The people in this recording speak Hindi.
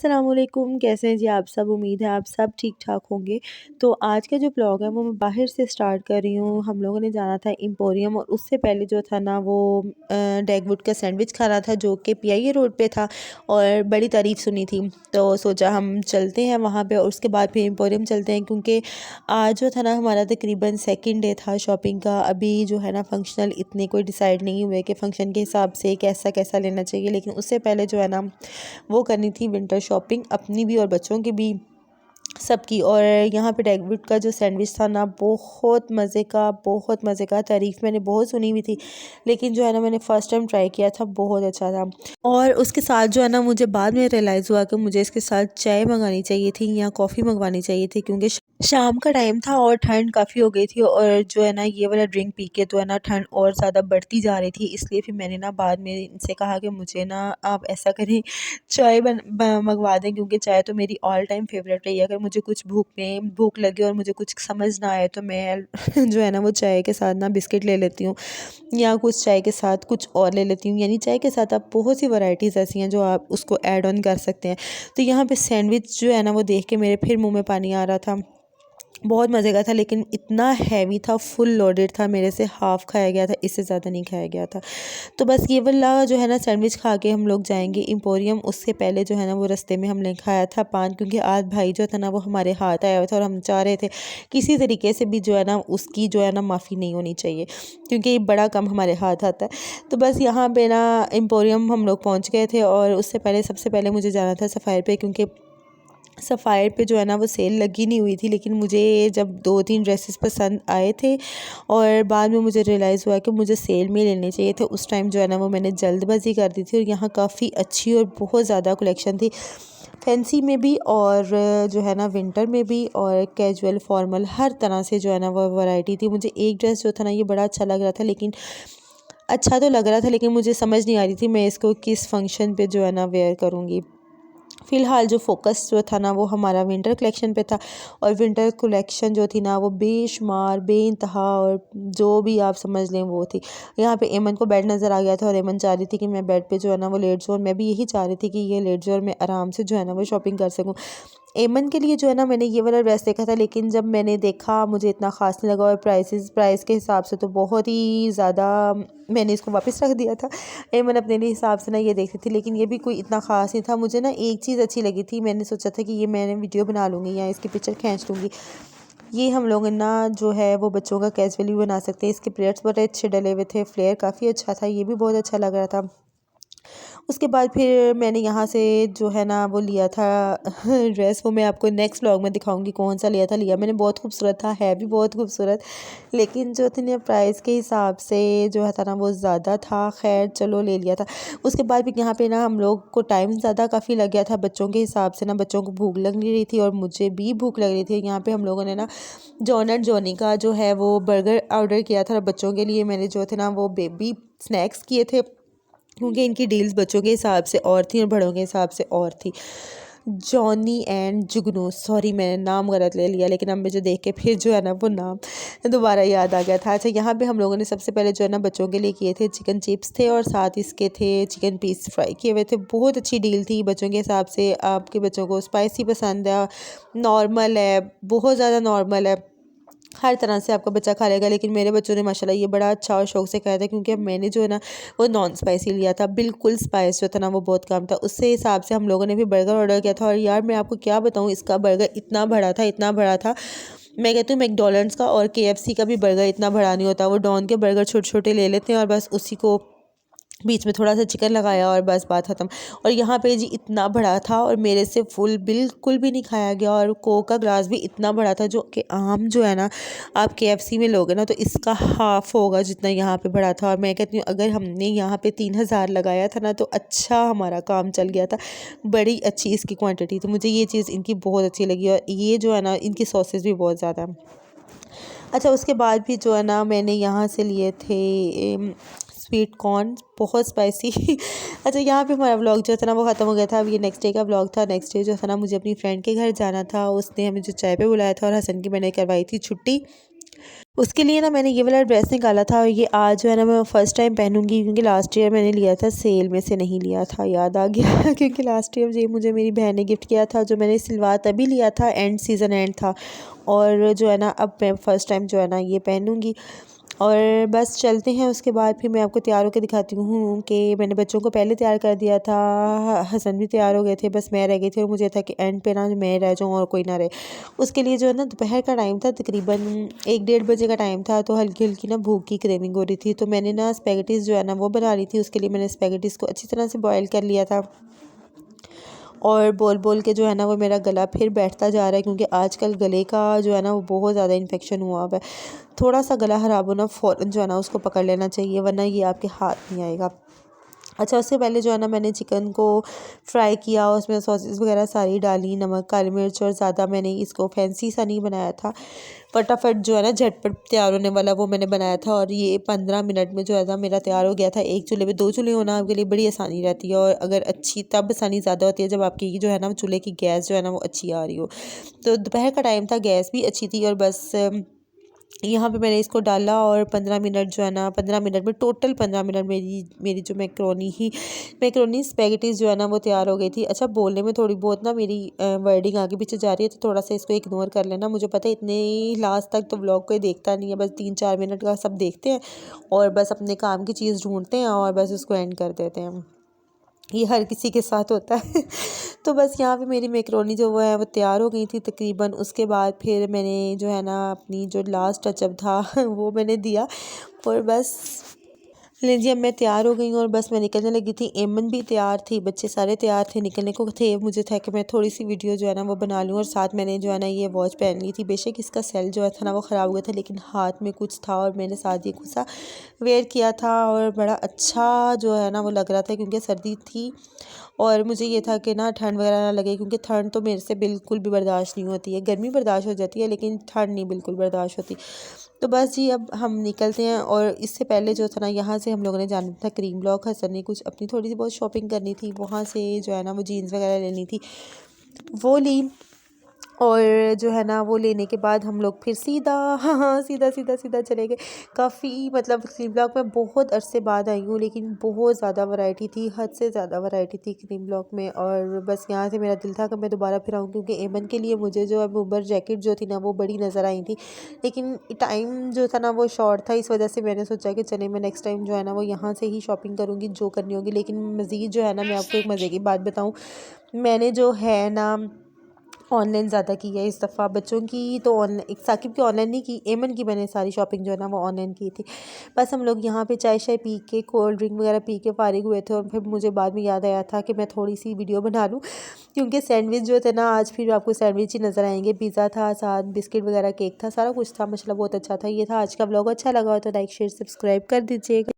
अस्सलाम वालेकुम, कैसे हैं जी आप सब? उम्मीद है आप सब ठीक-ठाक होंगे। तो आज का जो व्लॉग है वो मैं बाहर से स्टार्ट कर रही हूँ। हम लोगों ने जाना था एम्पोरियम और उससे पहले जो था ना वो डेगवुड का सैंडविच खाना था जो कि पीआईए रोड पे था और बड़ी तारीफ़ सुनी थी। तो सोचा हम चलते हैं वहाँ पे और उसके बाद फिर एम्पोरियम चलते हैं क्योंकि आज जो था ना हमारा तकरीबन सेकंड डे था शॉपिंग का। अभी जो है ना फंक्शनल इतने कोई डिसाइड नहीं हुए कि फ़ंक्शन के हिसाब से कैसा-कैसा लेना चाहिए, लेकिन उससे पहले जो है ना वो करनी थी विंटर शॉपिंग अपनी भी और बच्चों की भी, सबकी। और यहाँ पे डेगवुड का जो सैंडविच था ना बहुत मज़े का तारीफ़ मैंने बहुत सुनी हुई थी, लेकिन जो है ना मैंने फ़र्स्ट टाइम ट्राई किया था, बहुत अच्छा था। और उसके साथ जो है ना मुझे बाद में रियलाइज़ हुआ कि मुझे इसके साथ चाय मंगानी चाहिए थी या कॉफ़ी मंगवानी चाहिए थी क्योंकि शाम का टाइम था और ठंड काफ़ी हो गई थी और जो है ना ये वाला ड्रिंक पी के तो है ना ठंड और ज़्यादा बढ़ती जा रही थी। इसलिए फिर मैंने ना बाद में इनसे कहा कि मुझे ना आप ऐसा करें, चाय मंगवा दें क्योंकि चाय तो मेरी ऑल टाइम फेवरेट रही है। अगर मुझे कुछ भूख लगे और मुझे कुछ समझ ना आए तो मैं जो है ना वो चाय के साथ ना बिस्किट ले लेती हूँ या कुछ चाय के साथ कुछ और ले लेती हूँ। यानी चाय के साथ आप बहुत सी वैरायटीज़ ऐसी हैं जो आप उसको ऐड ऑन कर सकते हैं। तो यहाँ पे सैंडविच जो है ना वो देख के मेरे फिर मुँह में पानी आ रहा था। बहुत मज़े का था लेकिन इतना हैवी था, फुल लोडेड था, मेरे से हाफ़ खाया गया था, इससे ज़्यादा नहीं खाया गया था। तो बस ये वाला जो है ना सैंडविच खा के हम लोग जाएँगे एम्पोरियम। उससे पहले जो है ना वो रास्ते में हमने खाया था पान, क्योंकि आज भाई जो था ना वो हमारे हाथ आया हुआ था और हम चाह रहे थे किसी तरीके से भी जो है ना उसकी जो है ना माफ़ी नहीं होनी चाहिए क्योंकि ये बड़ा कम हमारे हाथ आता है। तो बस यहाँ पे ना एम्पोरियम हम लोग पहुँच गए थे और उससे पहले सबसे पहले मुझे जाना था सफ़ायर पे क्योंकि सफ़ायर पे जो है ना वो सेल लगी नहीं हुई थी, लेकिन मुझे जब 2-3 ड्रेसेस पसंद आए थे और बाद में मुझे रियलाइज़ हुआ कि मुझे सेल में लेने चाहिए थे। उस टाइम जो है ना वो मैंने जल्दबाज़ी कर दी थी और यहाँ काफ़ी अच्छी और बहुत ज़्यादा कलेक्शन थी, फैंसी में भी और जो है ना विंटर में भी और कैजुअल फॉर्मल हर तरह से जो है ना वो वैरायटी थी। मुझे एक ड्रेस जो था ना ये बड़ा अच्छा लग रहा था, लेकिन अच्छा तो लग रहा था लेकिन मुझे समझ नहीं आ रही थी मैं इसको किस फंक्शन पे जो है ना वेयर करूँगी। फ़िलहाल जो फ़ोकस जो था ना वो हमारा विंटर कलेक्शन पे था और विंटर कलेक्शन जो थी ना वो बेशुमार बेइंतहा और जो भी आप समझ लें वो थी। यहाँ पे एमन को बेड नज़र आ गया था और एमन चाह रही थी कि मैं बेड पे जो है ना वो लेट जाऊँ और मैं भी यही चाह रही थी कि ये लेट जाऊँ और मैं आराम से जो है ना वो शॉपिंग कर सकूँ। एमन के लिए जो है ना मैंने ये वाला ड्रेस देखा था, लेकिन जब मैंने देखा मुझे इतना ख़ास नहीं लगा और प्राइस के हिसाब से तो बहुत ही ज़्यादा, मैंने इसको वापस रख दिया था। एमन अपने लिए हिसाब से ना ये देख रही थी, लेकिन ये भी कोई इतना ख़ास नहीं था। मुझे ना एक चीज़ अच्छी लगी थी, मैंने सोचा था कि ये मैंने वीडियो बना लूँगी या इसकी पिक्चर खींच लूँगी। ये हम लोग ना जो है वो बच्चों का कैजुअली भी बना सकते हैं। इसके प्लेट्स बड़े अच्छे डले हुए थे, फ्लेयर काफ़ी अच्छा था, ये भी बहुत अच्छा लग रहा था। उसके बाद फिर मैंने यहाँ से जो है ना वो लिया था ड्रेस, वो मैं आपको नेक्स्ट व्लॉग में दिखाऊंगी कौन सा लिया मैंने। बहुत खूबसूरत था, है भी बहुत खूबसूरत, लेकिन जो थी ना प्राइस के हिसाब से जो है था ना वो ज़्यादा था। खैर चलो ले लिया था। उसके बाद फिर यहाँ पे ना हम लोग को टाइम ज़्यादा काफ़ी लग गया था बच्चों के हिसाब से ना, बच्चों को भूख लग नहीं रही थी और मुझे भी भूख लग रही थी। यहाँ पे हम लोगों ने ना जॉन एंड जॉनी का जो है वो बर्गर ऑर्डर किया था बच्चों के लिए। मैंने जो थे ना वो बेबी स्नैक्स किए थे क्योंकि इनकी डील्स बच्चों के हिसाब से और थी और बड़ों के हिसाब से और थी। जॉनी एंड जुगनू, सॉरी मैंने नाम गलत ले लिया, लेकिन अब मुझे देख के फिर जो है ना वो नाम दोबारा याद आ गया था। अच्छा, यहाँ पे हम लोगों ने सबसे पहले जो है ना बच्चों के लिए किए थे चिकन चिप्स थे और साथ इसके थे चिकन पीस फ्राई किए हुए थे। बहुत अच्छी डील थी बच्चों के हिसाब से। आपके बच्चों को स्पाइसी पसंद है, नॉर्मल है, बहुत ज़्यादा नॉर्मल है, हर तरह से आपका बच्चा खा लेगा, लेकिन मेरे बच्चों ने माशाल्लाह ये बड़ा अच्छा और शौक से खाया था क्योंकि मैंने जो है ना वो नॉन स्पाइसी लिया था। बिल्कुल स्पाइस जो था ना वो बहुत कम था, उससे हिसाब से हम लोगों ने भी बर्गर ऑर्डर किया था। और यार मैं आपको क्या बताऊँ, इसका बर्गर इतना बड़ा था, इतना बड़ा था। मैं कहती हूँ मैकडॉनल्ड्स का और केएफसी का भी बर्गर इतना बड़ा नहीं होता। वो डॉन के बर्गर छोटे छोटे ले लेते हैं और बस उसी को बीच में थोड़ा सा चिकन लगाया और बस बात ख़त्म। और यहाँ पे जी इतना बड़ा था और मेरे से फुल बिल्कुल भी नहीं खाया गया। और कोक का ग्लास भी इतना बड़ा था जो कि आम जो है ना आप केएफसी में लोगे ना तो इसका हाफ़ होगा जितना यहाँ पे बड़ा था। और मैं कहती हूँ अगर हमने यहाँ पे 3000 लगाया था ना तो अच्छा हमारा काम चल गया था। बड़ी अच्छी इसकी क्वांटिटी थी, मुझे ये चीज़ इनकी बहुत अच्छी लगी। और ये जो है ना इनकी सॉसेस भी बहुत ज़्यादा। अच्छा, उसके बाद भी जो है ना मैंने यहाँ से लिए थे स्वीट कॉर्न, बहुत स्पाइसी अच्छा, यहाँ पे हमारा व्लॉग जो था ना वो ख़त्म हो गया था। अब ये नेक्स्ट डे का व्लॉग था। नेक्स्ट डे जो था ना मुझे अपनी फ्रेंड के घर जाना था, उसने हमें जो चाय पे बुलाया था और हसन की मैंने करवाई थी छुट्टी। उसके लिए ना मैंने ये वाला ड्रेस निकाला था और ये आज जो है ना मैं फ़र्स्ट टाइम पहनूंगी, क्योंकि लास्ट ईयर मैंने लिया था सेल में से नहीं लिया था, याद आ गया क्योंकि लास्ट ईयर ये मुझे मेरी बहन ने गिफ्ट किया था, जो मैंने सिलवा तभी लिया था, एंड सीज़न एंड था। और जो है ना अब मैं फ़र्स्ट टाइम जो है ना ये पहनूंगी। और बस चलते हैं, उसके बाद फिर मैं आपको तैयार होकर दिखाती हूँ कि मैंने बच्चों को पहले तैयार कर दिया था, हसन भी तैयार हो गए थे, बस मैं रह गई थी और मुझे था कि एंड पे ना मैं रह जाऊँ और कोई ना रहे। उसके लिए जो है ना दोपहर का टाइम था, तकरीबन 1-1:30 बजे का टाइम था, तो हल्की हल्की ना भूख की क्रेविंग हो रही थी, तो मैंने ना स्पैगेटीज़ जो है ना वो बना ली थी। उसके लिए मैंने स्पैगेटीज़ को अच्छी तरह से बॉयल कर लिया था, और बोल बोल के जो है ना वो मेरा गला फिर बैठता जा रहा है, क्योंकि आजकल गले का जो है ना वो बहुत ज़्यादा इन्फेक्शन हुआ हुआ है। थोड़ा सा गला ख़राब होना फ़ौरन जो है ना उसको पकड़ लेना चाहिए, वरना ये आपके हाथ नहीं आएगा। अच्छा, उससे पहले जो है ना मैंने चिकन को फ्राई किया, उसमें सॉसेस वगैरह सारी डाली, नमक काली मिर्च, और ज़्यादा मैंने इसको फैंसी सा नहीं बनाया था, फटाफट जो है ना झटपट तैयार होने वाला वो मैंने बनाया था। और ये 15 मिनट में जो है ना मेरा तैयार हो गया था। एक चूल्हे पे 2 चूल्हे होना आपके लिए बड़ी आसानी रहती है, और अगर अच्छी तब आसानी ज़्यादा होती है जब आपकी जो है ना चूल्हे की गैस जो है ना वो अच्छी आ रही हो। तो दोपहर का टाइम था, गैस भी अच्छी थी, और बस यहाँ पे मैंने इसको डाला, और 15 मिनट जो है ना 15 मिनट में टोटल 15 मिनट मेरी मेरी जो मैक्रोनी स्पेगेटीज़ जो है ना वो तैयार हो गई थी। अच्छा, बोलने में थोड़ी बहुत ना मेरी वर्डिंग आगे पीछे जा रही है, तो थोड़ा सा इसको इग्नोर कर लेना। मुझे पता है इतने लास्ट तक तो व्लॉग कोई देखता नहीं है, बस 3-4 मिनट का सब देखते हैं और बस अपने काम की चीज़ ढूंढते हैं और बस उसको एंड कर देते हैं। ये हर किसी के साथ होता है तो बस यहाँ पे मेरी मैक्रोनी जो वो है वो तैयार हो गई थी तकरीबन। उसके बाद फिर मैंने जो है ना अपनी जो लास्ट टचअप था वो मैंने दिया, और बस लीजिए अब मैं तैयार हो गई हूँ और बस मैं निकलने लगी थी। एमन भी तैयार थी, बच्चे सारे तैयार थे, निकलने को थे। मुझे था कि मैं थोड़ी सी वीडियो जो है ना वो बना लूँ, और साथ मैंने जो है ना ये वॉच पहन ली थी। बेशक इसका सेल जो है था ना वो ख़राब हो गया था, लेकिन हाथ में कुछ था और मैंने साथ ये कुछ सा वेयर किया था, और बड़ा अच्छा जो है ना वो लग रहा था, क्योंकि सर्दी थी और मुझे ये था कि ना ठंड वगैरह ना लगे, क्योंकि ठंड तो मेरे से बिल्कुल भी बर्दाश्त नहीं होती है। गर्मी बर्दाश्त हो जाती है लेकिन ठंड नहीं बिल्कुल बर्दाश्त होती। तो बस जी अब हम निकलते हैं, और इससे पहले जो था ना यहाँ से हम लोगों ने जाना था क्रीम ब्लॉक। हसन ने कुछ अपनी थोड़ी सी बहुत शॉपिंग करनी थी, वहाँ से जो है ना वो जीन्स वगैरह लेनी थी, वो ली। और जो है ना वो लेने के बाद हम लोग फिर सीधा हाँ सीधा सीधा सीधा चले गए। काफ़ी मतलब क्रीम ब्लॉक में बहुत अरसे बाद आई हूँ, लेकिन बहुत ज़्यादा वैरायटी थी, हद से ज़्यादा वैरायटी थी क्रीम ब्लॉक में। और बस यहाँ से मेरा दिल था कि मैं दोबारा फिर आऊँ, क्योंकि एमन के लिए मुझे जो है बूबर जैकेट जो थी ना वो बड़ी नज़र आई थी, लेकिन टाइम जो था ना वो शॉर्ट था। इस वजह से मैंने सोचा कि चले मैं नेक्स्ट टाइम जो है ना वो यहाँ से ही शॉपिंग करूँगी जो करनी होगी। लेकिन मज़ीद जो है ना मैं आपको एक मज़े की बात बताऊँ, मैंने जो है ना ऑनलाइन ज़्यादा की है इस दफ़ा। बच्चों की तो ऑनलाइन, एक साकिब की ऑनलाइन नहीं की, एमन की मैंने सारी शॉपिंग जो है ना वो ऑनलाइन की थी। बस हम लोग यहाँ पे चाय शाय पी के, कोल्ड ड्रिंक वगैरह पी के फारिग हुए थे, और फिर मुझे बाद में याद आया था कि मैं थोड़ी सी वीडियो बना लूँ, क्योंकि सैंडविच जो थे ना आज फिर आपको सैंडविच ही नज़र आएंगे। पिज़्ज़ा था, साथ बिस्किट वगैरह, केक था, सारा कुछ था, माशाल्लाह बहुत अच्छा था। ये था आज का ब्लॉग। अच्छा लगा हो तो लाइक शेयर सब्सक्राइब कर दीजिएगा।